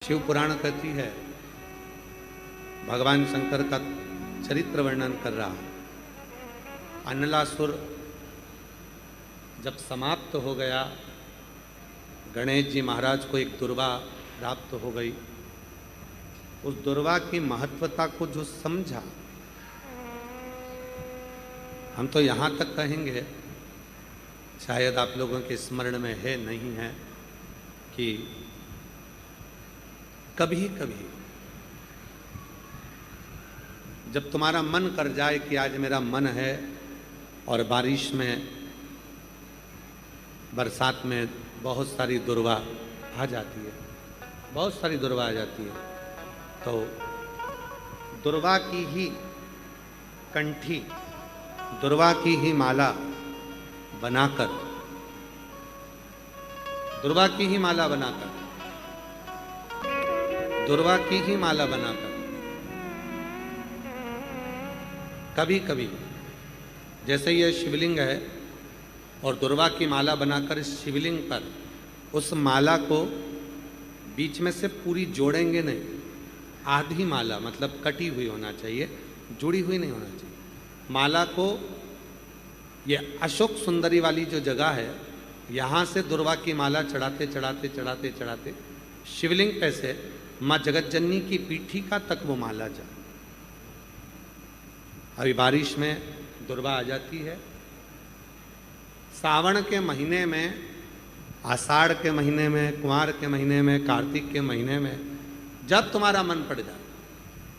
शिव पुराण कहती है, भगवान शंकर का चरित्र वर्णन कर रहा है। अनलासुर जब समाप्त हो गया, गणेश जी महाराज को एक दुर्वा प्राप्त हो गई। उस दुर्वा की महत्वता को जो समझा, हम तो यहाँ तक कहेंगे, शायद आप लोगों के स्मरण में है नहीं है, कि कभी कभी जब तुम्हारा मन कर जाए कि आज मेरा मन है और बारिश में, बरसात में बहुत सारी दुर्वा आ जाती है, बहुत सारी दुर्वा आ जाती है, तो दुर्वा की ही कंठी, दुर्वा की ही माला बनाकर, दुर्वा की ही माला बनाकर, दुर्वा की ही माला बनाकर कभी कभी, जैसे ये शिवलिंग है और दुर्वा की माला बनाकर इस शिवलिंग पर उस माला को बीच में से पूरी जोड़ेंगे नहीं, आधी माला, मतलब कटी हुई होना चाहिए, जुड़ी हुई नहीं होना चाहिए। माला को, ये अशोक सुंदरी वाली जो जगह है, यहाँ से दुर्वा की माला चढ़ाते चढ़ाते चढ़ाते चढ़ाते शिवलिंग पे से माँ जगतजननी की पीठिका तक वो माला जा। अभी बारिश में दुर्वा आ जाती है, सावन के महीने में, आषाढ़ के महीने में, कुंवार के महीने में, कार्तिक के महीने में, जब तुम्हारा मन पड़ जाए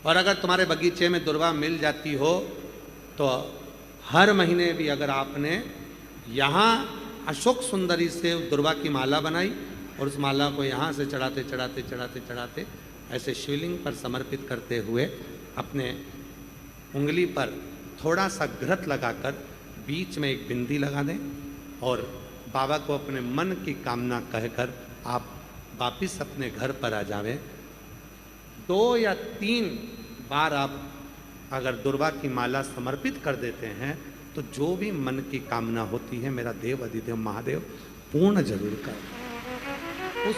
और अगर तुम्हारे बगीचे में दुर्वा मिल जाती हो, तो हर महीने भी अगर आपने यहाँ अशोक सुंदरी से दुर्वा की माला बनाई और उस माला को यहाँ से चढ़ाते चढ़ाते चढ़ाते चढ़ाते ऐसे शिवलिंग पर समर्पित करते हुए अपने उंगली पर थोड़ा सा घृत लगाकर बीच में एक बिंदी लगा दें और बाबा को अपने मन की कामना कहकर आप वापिस अपने घर पर आ जावें। 2 या 3 बार आप अगर दुर्वा की माला समर्पित कर देते हैं तो जो भी मन की कामना होती है, मेरा देव अधिदेव महादेव पूर्ण जरूर कर। उस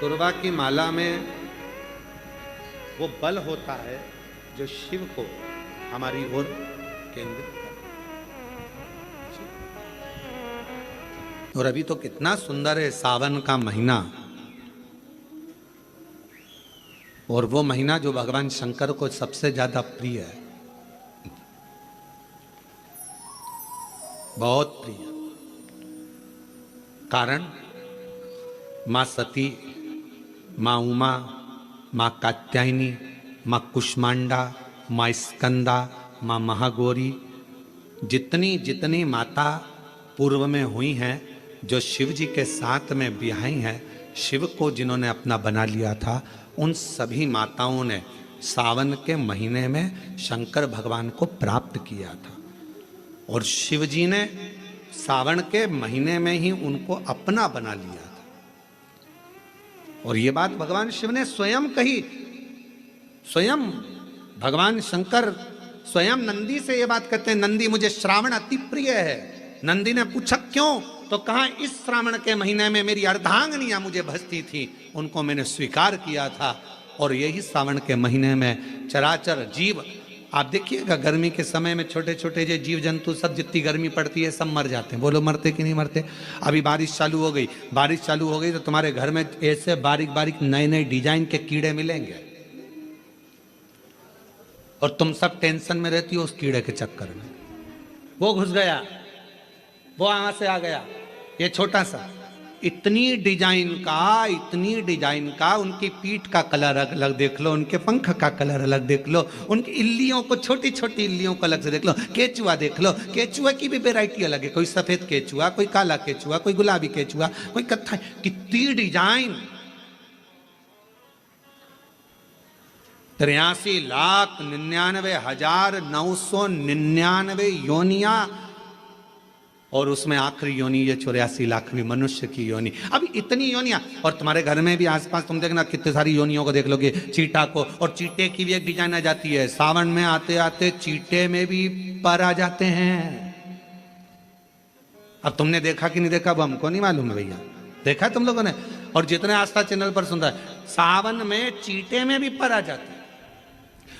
दुर्वा की माला में वो बल होता है जो शिव को हमारी ओर केंद्रित करता है। और अभी तो कितना सुंदर है सावन का महीना, और वो महीना जो भगवान शंकर को सबसे ज्यादा प्रिय है, बहुत प्रिय। कारण माँ सती, माँ उमा, माँ कात्यायनी, माँ कुष्मांडा, माँ स्कंदा, माँ महागौरी, जितनी जितनी माता पूर्व में हुई हैं, जो शिव जी के साथ में ब्याही हैं, शिव को जिन्होंने अपना बना लिया था, उन सभी माताओं ने सावन के महीने में शंकर भगवान को प्राप्त किया था। और शिव जी ने सावन के महीने में ही उनको अपना बना लिया था। और ये बात भगवान शिव ने स्वयं कही, स्वयं भगवान शंकर स्वयं नंदी से ये बात कहते हैं, नंदी मुझे श्रावण अति प्रिय है। नंदी ने पूछा क्यों, तो कहा इस श्रावण के महीने में मेरी अर्धांगनियां मुझे भजती थी, उनको मैंने स्वीकार किया था। और यही सावन के महीने में चराचर जीव, आप देखिएगा गर्मी के समय में छोटे छोटे जो जीव जंतु सब, जितनी गर्मी पड़ती है सब मर जाते हैं। बोलो मरते कि नहीं मरते? अभी बारिश चालू हो गई, बारिश चालू हो गई तो तुम्हारे घर में ऐसे बारीक बारीक नए नए डिजाइन के कीड़े मिलेंगे और तुम सब टेंशन में रहती हो उस कीड़े के चक्कर में। वो घुस गया, वो वहां से आ गया, ये छोटा सा, इतनी डिजाइन का, उनकी पीठ का कलर अलग देख लो, उनके पंख का कलर अलग देख लो, उनकी इल्लियों को, छोटी छोटी इल्लियों को अलग से देख लो, केचुआ देख लो, केचुआ की भी वैरायटी अलग है, कोई सफेद केचुआ, कोई काला केचुआ, कोई गुलाबी केचुआ, कोई कत्था, कितनी डिजाइन। 83,99,999 योनिया, और उसमें आखिरी योनि ये 84 लाखवीं मनुष्य की योनि। अब इतनी योनियां, और तुम्हारे घर में भी आसपास तुम देखना कितनी सारी योनियों को देख लोगे, चीटा को, और चीटे की भी एक डिजाइन आ जाती है। सावन में आते आते चीटे में भी पर आ जाते हैं। अब तुमने देखा कि नहीं देखा वो हमको नहीं मालूम है भैया, देखा तुम लोगों ने? और जितने आस्था चैनल पर सुन रहा है, सावन में चींटे में भी पर आ जाती है,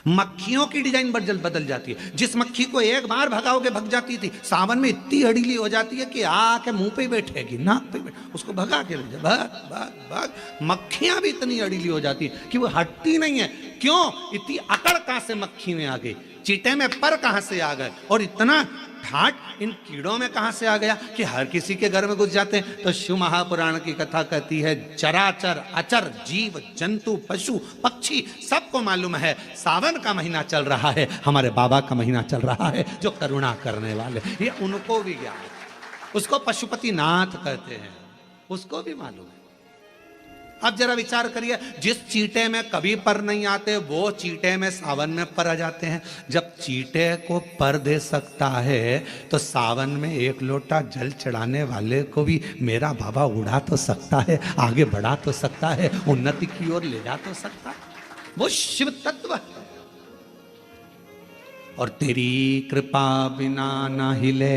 मक्खियों की डिजाइन बदल जाती है। जिस मक्खी को एक बार भगाओगे भग जाती थी, सावन में इतनी अड़ीली हो जाती है कि आके मुंह पे बैठेगी, नाक पे उसको भगा के ले जा, भाग भाग भाग। मक्खियां भी इतनी अड़ीली हो जाती है कि वो हटती नहीं है। क्यों? इतनी अकड़ कहां से मक्खी में आ गई, चींटे में पर कहां से आ गए, और इतना ठाट इन कीड़ों में कहां से आ गया कि हर किसी के घर में घुस जाते हैं। तो शिव महापुराण की कथा कहती है, चराचर अचर जीव जंतु पशु पक्षी सबको मालूम है सावन का महीना चल रहा है, हमारे बाबा का महीना चल रहा है जो करुणा करने वाले, ये उनको भी ज्ञान है। उसको पशुपति नाथ कहते हैं, उसको भी मालूम है। अब जरा विचार करिए, जिस चींटे में कभी पर नहीं आते वो चींटे में सावन में पर आ जाते हैं। जब चींटे को पर दे सकता है तो सावन में एक लोटा जल चढ़ाने वाले को भी मेरा बाबा उड़ा तो सकता है, आगे बढ़ा तो सकता है, उन्नति की ओर ले जा तो सकता है। वो शिव तत्व है। और तेरी कृपा बिना न हिले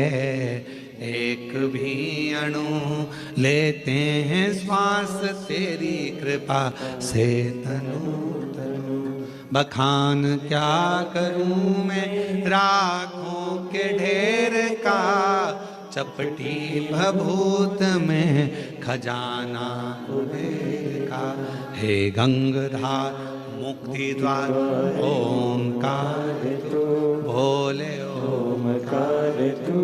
एक भी अणु, लेते हैं श्वास तेरी कृपा से तनु तनु। बखान क्या करूं मैं राखों के ढेर का, चपटी भभूत में खजाना कुबेर का। हे गंगाधार मुक्ति द्वार ओंकार तू, भोले ओमकार तू,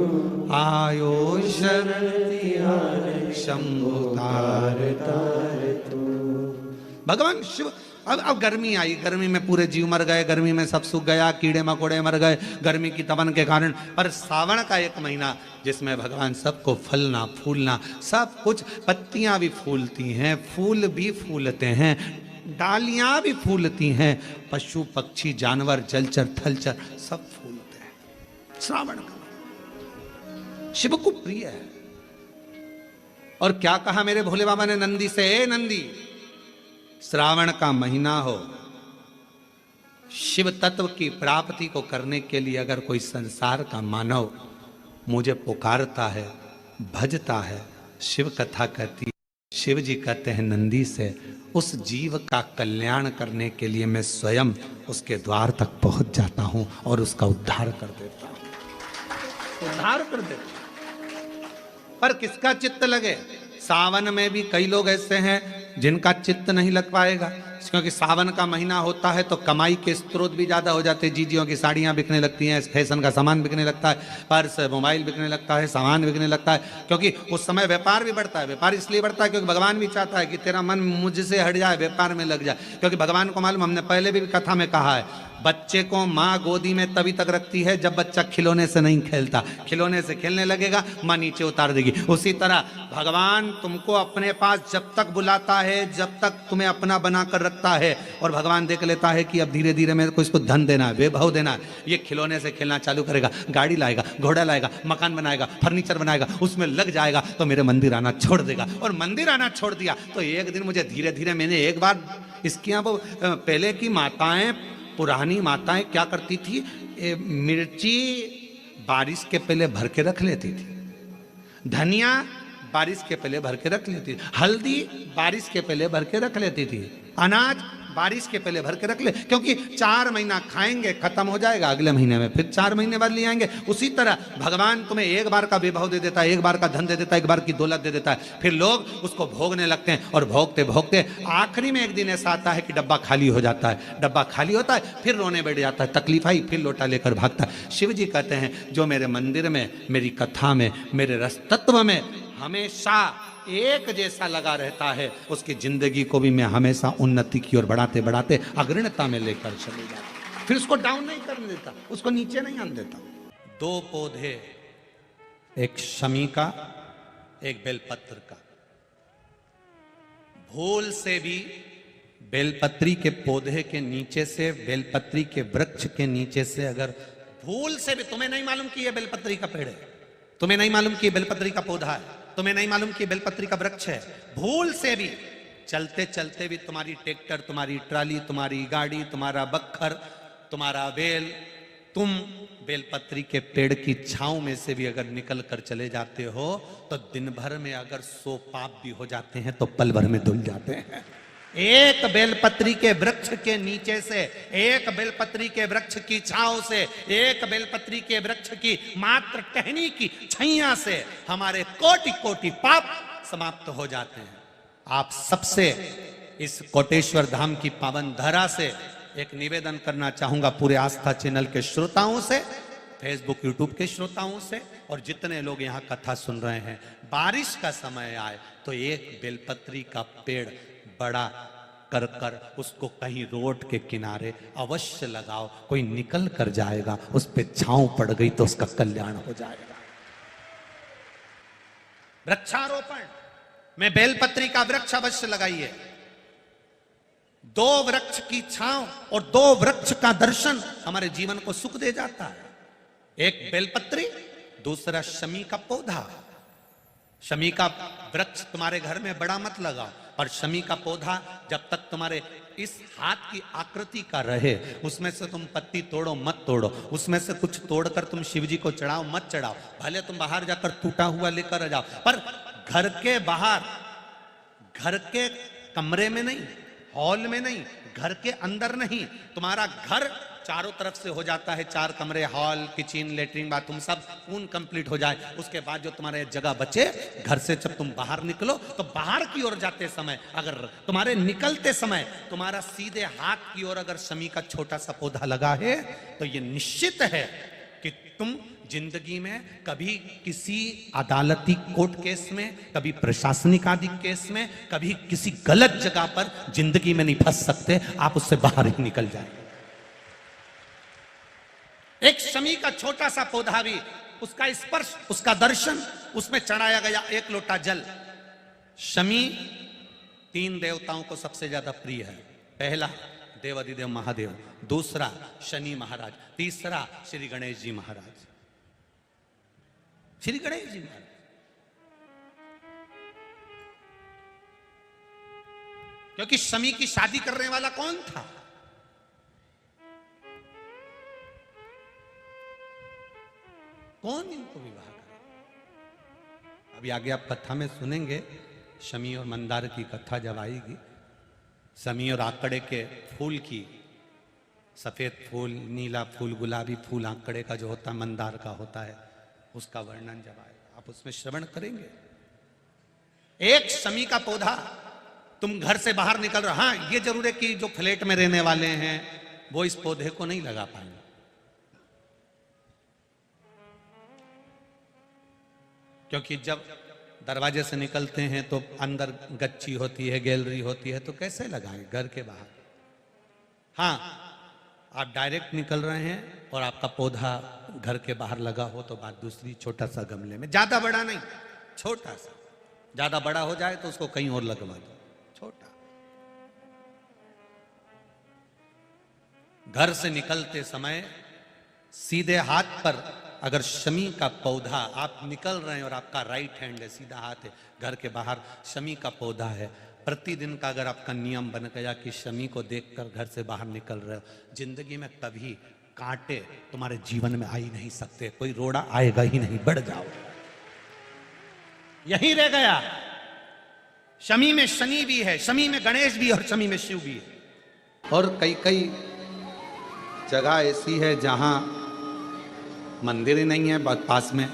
आयो शरण शंभु तार तार तू। भगवान शिव। अब गर्मी आई, गर्मी में पूरे जीव मर गए, गर्मी में सब सूख गया, कीड़े मकोड़े मर गए गर्मी की तपन के कारण। पर सावन का एक महीना जिसमें भगवान सबको फलना फूलना सब कुछ, पत्तियां भी फूलती हैं, फूल भी फूलते हैं, डालियां भी फूलती हैं, पशु पक्षी जानवर जलचर थलचर सब फूलते हैं। श्रावण का शिव को प्रिय है। और क्या कहा मेरे भोले बाबा ने नंदी से, ए नंदी, श्रावण का महीना हो, शिव तत्व की प्राप्ति को करने के लिए अगर कोई संसार का मानव मुझे पुकारता है, भजता है, शिव कथा कहती है, शिव जी कहते हैं नंदी से, उस जीव का कल्याण करने के लिए मैं स्वयं उसके द्वार तक पहुंच जाता हूं और उसका उद्धार कर देता हूं, उद्धार कर देता हूं। पर किसका चित्त लगे? सावन में भी कई लोग ऐसे हैं जिनका चित्त नहीं लग पाएगा, क्योंकि सावन का महीना होता है तो कमाई के स्रोत भी ज्यादा हो जाते हैं। जीजियों की साड़ियां बिकने लगती हैं, फैशन का सामान बिकने लगता है, पर्स मोबाइल बिकने लगता है, सामान बिकने लगता है, क्योंकि उस समय व्यापार भी बढ़ता है। व्यापार इसलिए बढ़ता है क्योंकि भगवान भी चाहता है कि तेरा मन मुझसे हट जाए, व्यापार में लग जाए। क्योंकि भगवान को मालूम, हमने पहले भी कथा में कहा है, बच्चे को माँ गोदी में तभी तक रखती है जब बच्चा खिलौने से नहीं खेलता, खिलौने से खेलने लगेगा माँ नीचे उतार देगी। उसी तरह भगवान तुमको अपने पास जब तक बुलाता है, जब तक तुम्हें अपना बनाकर रखता है, और भगवान देख लेता है कि अब धीरे धीरे मेरे को इसको धन देना है, वैभव देना है, ये खिलौने से खेलना चालू करेगा, गाड़ी लाएगा, घोड़ा लाएगा, मकान बनाएगा, फर्नीचर बनाएगा, उसमें लग जाएगा तो मेरे मंदिर आना छोड़ देगा। और मंदिर आना छोड़ दिया तो एक दिन मुझे धीरे धीरे, मैंने एक बार इसके यहाँ पहले की माताएं, पुरानी माताएं क्या करती थी, मिर्ची बारिश के पहले भर के रख लेती थी, धनिया बारिश के पहले भर के रख लेती थी, हल्दी बारिश के पहले भर के रख लेती थी, अनाज बारिश के पहले भर के रख ले, क्योंकि 4 महीना खाएंगे खत्म हो जाएगा, अगले महीने में फिर 4 महीने बाद ले आएंगे। उसी तरह भगवान तुम्हें एक बार का विभव दे देता है, एक बार का धन दे देता है, एक बार की दौलत दे देता है, फिर लोग उसको भोगने लगते हैं, और भोगते भोगते आखिरी में एक दिन ऐसा आता है कि डब्बा खाली हो जाता है। डब्बा खाली होता है, फिर रोने बैठ जाता है, तकलीफ आई, फिर लोटा लेकर भागता है। शिव जी कहते हैं जो मेरे मंदिर में, मेरी कथा में, मेरे रस तत्व में हमेशा एक जैसा लगा रहता है, उसकी जिंदगी को भी मैं हमेशा उन्नति की ओर बढ़ाते बढ़ाते अग्रणता में लेकर चले जाता, फिर उसको डाउन नहीं करने देता, उसको नीचे नहीं आने देता। 2 पौधे, एक शमी का, एक बेलपत्र का। भूल से भी बेलपत्री के पौधे के नीचे से, बेलपत्री के वृक्ष के नीचे से, अगर भूल से भी, तुम्हें नहीं मालूम कि यह बेलपत्री का पेड़ है, तुम्हें नहीं मालूम कि बेलपत्री का पौधा है, तुम्हें नहीं मालूम कि बेलपत्री का वृक्ष है, भूल से भी चलते चलते भी तुम्हारी ट्रैक्टर, तुम्हारी ट्राली, तुम्हारी गाड़ी, तुम्हारा बखर, तुम्हारा बेल तुम बेलपत्री के पेड़ की छांव में से भी अगर निकल कर चले जाते हो तो दिन भर में अगर 100 पाप भी हो जाते हैं तो पल भर में धुल जाते हैं। एक बेलपत्री के वृक्ष के नीचे से, एक बेलपत्री के वृक्ष की छांव से, एक बेलपत्री के वृक्ष की मात्र टहनी की छैया से हमारे कोटि कोटि पाप समाप्त हो जाते हैं। आप सबसे इस कोटेश्वर धाम की पावन धरा से एक निवेदन करना चाहूंगा, पूरे आस्था चैनल के श्रोताओं से, फेसबुक यूट्यूब के श्रोताओं से, और जितने लोग यहाँ कथा सुन रहे हैं, बारिश का समय आए तो एक बेलपत्री का पेड़ बड़ा कर कर उसको कहीं रोड के किनारे अवश्य लगाओ। कोई निकल कर जाएगा, उस पे छांव पड़ गई तो उसका कल्याण हो जाएगा। वृक्षारोपण में बेलपत्री का वृक्ष अवश्य लगाइए। 2 वृक्ष की छांव और 2 वृक्ष का दर्शन हमारे जीवन को सुख दे जाता है। एक बेलपत्री, दूसरा शमी का पौधा। शमी का वृक्ष तुम्हारे घर में बड़ा मत लगाओ, और शमी का पौधा जब तक तुम्हारे इस हाथ की आकृति का रहे, उसमें से तुम पत्ती तोड़ो मत तोड़ो, उसमें से कुछ तोड़कर तुम शिव जी को चढ़ाओ मत चढ़ाओ, भले तुम बाहर जाकर टूटा हुआ लेकर आ जाओ, पर घर के बाहर, घर के कमरे में नहीं, हॉल में नहीं, घर के अंदर नहीं। तुम्हारा घर चारों तरफ से हो जाता है, 4 कमरे, हॉल, किचन, लेटरिन, बाथरूम सब पूर्ण कंप्लीट हो जाए, उसके बाद जो तुम्हारे जगह बचे, घर से जब तुम बाहर निकलो तो बाहर की ओर जाते समय, अगर तुम्हारे निकलते समय तुम्हारा सीधे हाथ की ओर अगर शमी का छोटा सा पौधा लगा है तो ये निश्चित है कि तुम जिंदगी में कभी किसी अदालती कोर्ट केस में, कभी प्रशासनिक आदि केस में, कभी किसी गलत जगह पर जिंदगी में नहीं फंस सकते। आप उससे बाहर ही निकल जाए। एक शमी का छोटा सा पौधा भी, उसका स्पर्श, उसका दर्शन, उसमें चढ़ाया गया 1 लोटा जल। शमी 3 देवताओं को सबसे ज्यादा प्रिय है। पहला देवाधिदेव महादेव, दूसरा शनि महाराज, तीसरा श्री गणेश जी महाराज। श्री गणेश जी महाराज क्योंकि शमी की शादी करने वाला कौन था? कौन इनको विवाह करे? अभी आगे आप कथा में सुनेंगे, शमी और मंदार की कथा जब आएगी, शमी और आकड़े के फूल की, सफेद फूल, नीला फूल, गुलाबी फूल आकड़े का जो होता है, मंदार का होता है, उसका वर्णन जब आएगा आप उसमें श्रवण करेंगे। एक शमी का पौधा, तुम घर से बाहर निकल रहे, हाँ ये जरूर है कि जो फ्लैट में रहने वाले हैं वो इस पौधे को नहीं लगा पाएंगे, क्योंकि जब दरवाजे से निकलते हैं तो अंदर गच्ची होती है, गैलरी होती है, तो कैसे लगाएं घर के बाहर। हाँ, आप डायरेक्ट निकल रहे हैं और आपका पौधा घर के बाहर लगा हो तो बात दूसरी, छोटा सा गमले में, ज्यादा बड़ा नहीं, छोटा सा। ज्यादा बड़ा हो जाए तो उसको कहीं और लगवा दो, छोटा। घर से निकलते समय सीधे हाथ पर अगर शमी का पौधा, आप निकल रहे हैं और आपका राइट हैंड है, सीधा हाथ है, घर के बाहर शमी का पौधा है, प्रतिदिन का अगर आपका नियम बन गया कि शमी को देखकर घर से बाहर निकल रहे हो, जिंदगी में कभी कांटे तुम्हारे जीवन में आ ही नहीं सकते, कोई रोड़ा आएगा ही नहीं, बढ़ जाओ। यही रह गया। शमी में शनि भी है, शमी में गणेश भी और शमी में शिव भी है। और कई कई जगह ऐसी है जहां मंदिर ही नहीं है, पास में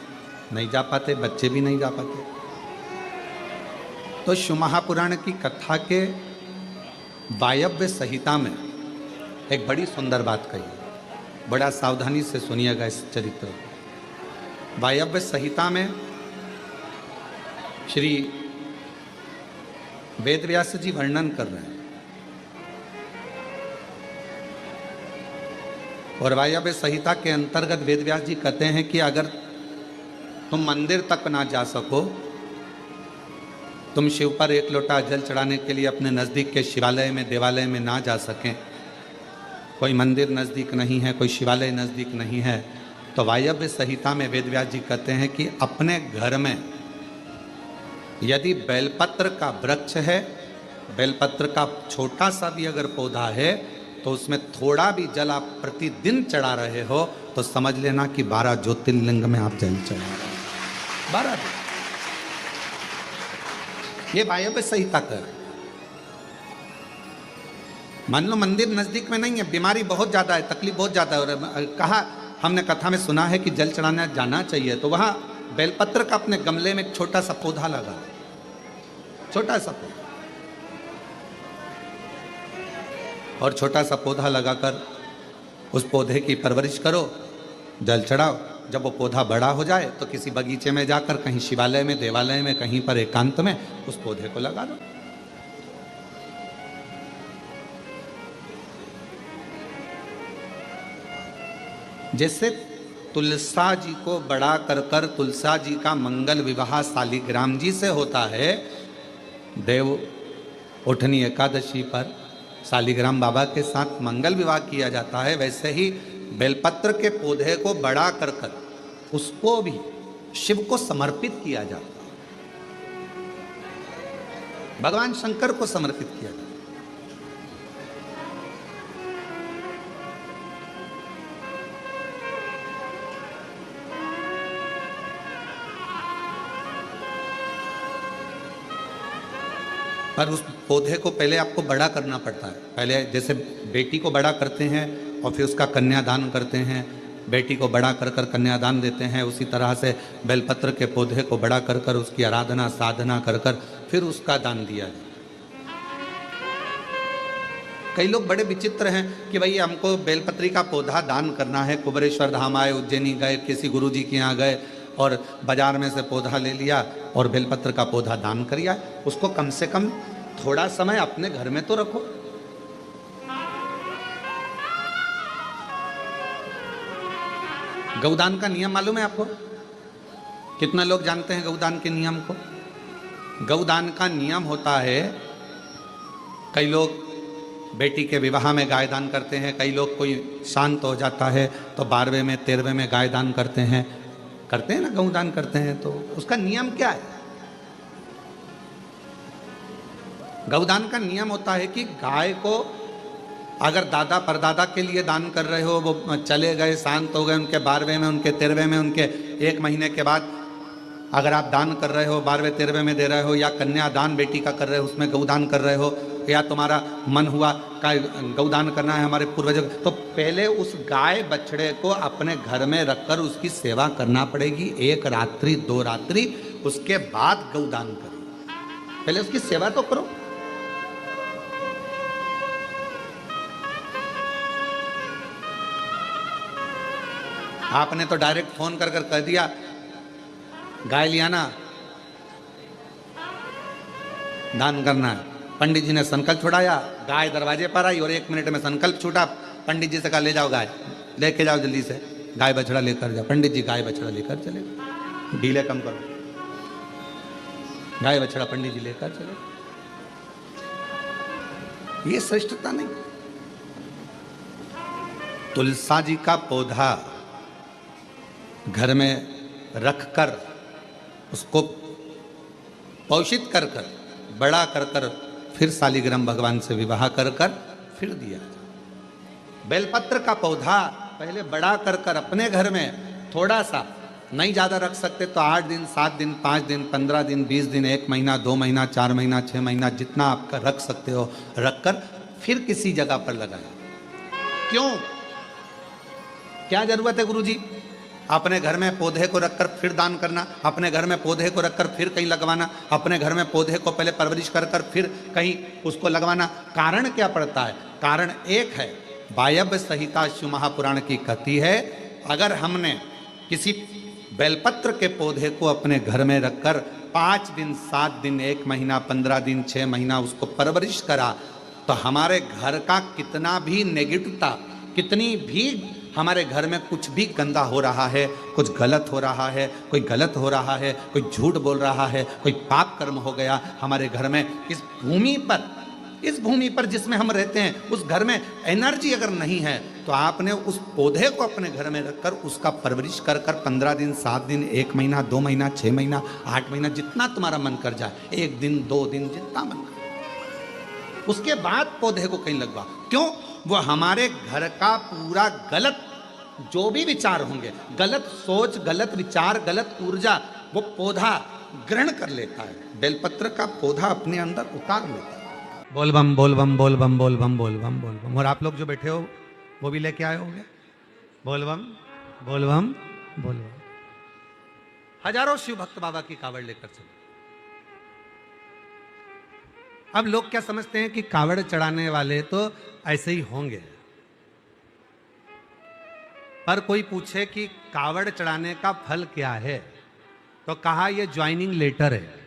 नहीं जा पाते, बच्चे भी नहीं जा पाते। तो शिव महापुराण की कथा के वायव्य संहिता में एक बड़ी सुंदर बात कही, बड़ा सावधानी से सुनिएगा इस चरित्र। वायव्य संहिता में श्री वेदव्यास जी वर्णन कर रहे हैं, और वायव्य संहिता के अंतर्गत वेदव्यास जी कहते हैं कि अगर तुम मंदिर तक ना जा सको, तुम शिव पर 1 लोटा जल चढ़ाने के लिए अपने नज़दीक के शिवालय में, देवालय में ना जा सकें, कोई मंदिर नज़दीक नहीं है, कोई शिवालय नज़दीक नहीं है, तो वायव्य संहिता में वेदव्यास जी कहते हैं कि अपने घर में यदि बेलपत्र का वृक्ष है, बेलपत्र का छोटा सा भी अगर पौधा है, तो उसमें थोड़ा भी जल आप प्रतिदिन चढ़ा रहे हो तो समझ लेना कि 12 ज्योतिर्लिंग में आप जल चढ़ा रहे हैं। 12 ये वायव्य संहिता कर। मान लो मंदिर नजदीक में नहीं है, बीमारी बहुत ज्यादा है, तकलीफ बहुत ज्यादा है, और कहा हमने कथा में सुना है कि जल चढ़ाने जाना चाहिए, तो वहां बेलपत्र का अपने गमले में एक छोटा सा पौधा लगा, छोटा सा पौधा, और छोटा सा पौधा लगाकर उस पौधे की परवरिश करो, जल चढ़ाओ। जब वो पौधा बड़ा हो जाए तो किसी बगीचे में जाकर, कहीं शिवालय में, देवालय में, कहीं पर एकांत में उस पौधे को लगा दो। जैसे तुलसा जी को बड़ा कर कर तुलसा जी का मंगल विवाह शालिग्राम जी से होता है, देव उठनी एकादशी पर शालिग्राम बाबा के साथ मंगल विवाह किया जाता है, वैसे ही बेलपत्र के पौधे को बड़ा कर कर उसको भी शिव को समर्पित किया जाता है, भगवान शंकर को समर्पित किया जाता है। पर उस पौधे को पहले आपको बड़ा करना पड़ता है। पहले जैसे बेटी को बड़ा करते हैं और फिर उसका कन्यादान करते हैं, बेटी को बड़ा कर कर कन्यादान देते हैं, उसी तरह से बेलपत्र के पौधे को बड़ा कर कर उसकी आराधना साधना कर कर फिर उसका दान दिया जाए। कई लोग बड़े विचित्र हैं कि भाई हमको बेलपत्री का पौधा दान करना है, कुबरेश्वर धाम आए, उज्जैनी गए, किसी गुरु जी के यहाँ गए और बाजार में से पौधा ले लिया और बेलपत्र का पौधा दान कर दिया। उसको कम से कम थोड़ा समय अपने घर में तो रखो। गौदान का नियम मालूम है आपको? कितना लोग जानते हैं गौदान के नियम को? गौदान का नियम होता है, कई लोग बेटी के विवाह में गाय दान करते हैं, कई लोग कोई शांत हो जाता है तो 12वें में 13वें में गाय दान करते हैं ना, गौदान करते हैं। तो उसका नियम क्या है? गौदान का नियम होता है कि गाय को अगर दादा परदादा के लिए दान कर रहे हो, वो चले गए, शांत हो गए, उनके 12वें में, उनके 13वें में, उनके 1 महीने के बाद अगर आप दान कर रहे हो, 12वें 13वें में दे रहे हो, या कन्यादान बेटी का कर रहे हो, उसमें गौदान कर रहे हो, या तुम्हारा मन हुआ का गौदान करना है हमारे पूर्वजों, तो पहले उस गाय बछड़े को अपने घर में रखकर उसकी सेवा करना पड़ेगी 1 रात्रि 2 रात्रि, उसके बाद गौदान करो। पहले उसकी सेवा तो करो। आपने तो डायरेक्ट फोन कर कर कह दिया गाय लिया ना, दान करना है। पंडित जी ने संकल्प छुड़ाया, गाय दरवाजे पर आई और 1 मिनट में संकल्प छूटा। पंडित जी से कहा ले जाओ गाय, लेके जाओ जल्दी से, गाय बछड़ा लेकर जाओ। पंडित जी गाय बछड़ा लेकर चले, डीले कम करो, गाय बछड़ा पंडित जी लेकर चले। ये श्रेष्ठता नहीं। तुलसा जी का पौधा घर में रखकर उसको पोषित कर कर बड़ा कर कर फिर शालिग्राम भगवान से विवाह कर कर फिर दिया। बेलपत्र का पौधा पहले बड़ा कर कर अपने घर में थोड़ा सा, नहीं ज़्यादा रख सकते तो 8 दिन 7 दिन 5 दिन 15 दिन 20 दिन 1 महीना 2 महीना 4 महीना 6 महीना जितना आपका रख सकते हो रख कर फिर किसी जगह पर लगाया। क्यों, क्या जरूरत है गुरुजी अपने घर में पौधे को रखकर फिर दान करना, अपने घर में पौधे को रखकर फिर कहीं लगवाना, अपने घर में पौधे को पहले परवरिश कर कर फिर कहीं उसको लगवाना? कारण क्या पड़ता है? कारण एक है, वायव्य संहिता शिव महापुराण की कहती है, अगर हमने किसी बेलपत्र के पौधे को अपने घर में रखकर 5 दिन 7 दिन 1 महीना 15 दिन 6 महीना उसको परवरिश करा, तो हमारे घर का कितना भी नेगेटिवता, कितनी भी हमारे घर में कुछ भी गंदा हो रहा है, कुछ गलत हो रहा है, कोई गलत हो रहा है, कोई झूठ बोल रहा है, कोई पाप कर्म हो गया हमारे घर में, इस भूमि पर जिसमें हम रहते हैं उस घर में एनर्जी अगर नहीं है, तो आपने उस पौधे को अपने घर में रखकर उसका परवरिश कर कर 15 दिन 7 दिन 1 महीना 2 महीना 6 महीना 8 महीना जितना तुम्हारा मन कर जाए, 1 दिन 2 दिन जितना मन कर, उसके बाद पौधे को कहीं लगवा। क्यों? वो हमारे घर का पूरा गलत जो भी विचार होंगे, गलत सोच, गलत विचार, गलत ऊर्जा, वो पौधा ग्रहण कर लेता है, बेलपत्र का पौधा अपने अंदर उतार लेता है। बोल बम बोल बम बोल बम बोल बम बोल बम बोल बम। और आप लोग जो बैठे हो वो भी लेके आए होंगे, बोल बम बोल बम बोल बम। हजारों शिव भक्त बाबा की कावड़ लेकर चले। अब लोग क्या समझते हैं कि कावड़ चढ़ाने वाले तो ऐसे ही होंगे, पर कोई पूछे कि कावड़ चढ़ाने का फल क्या है, तो कहा यह ज्वाइनिंग लेटर है।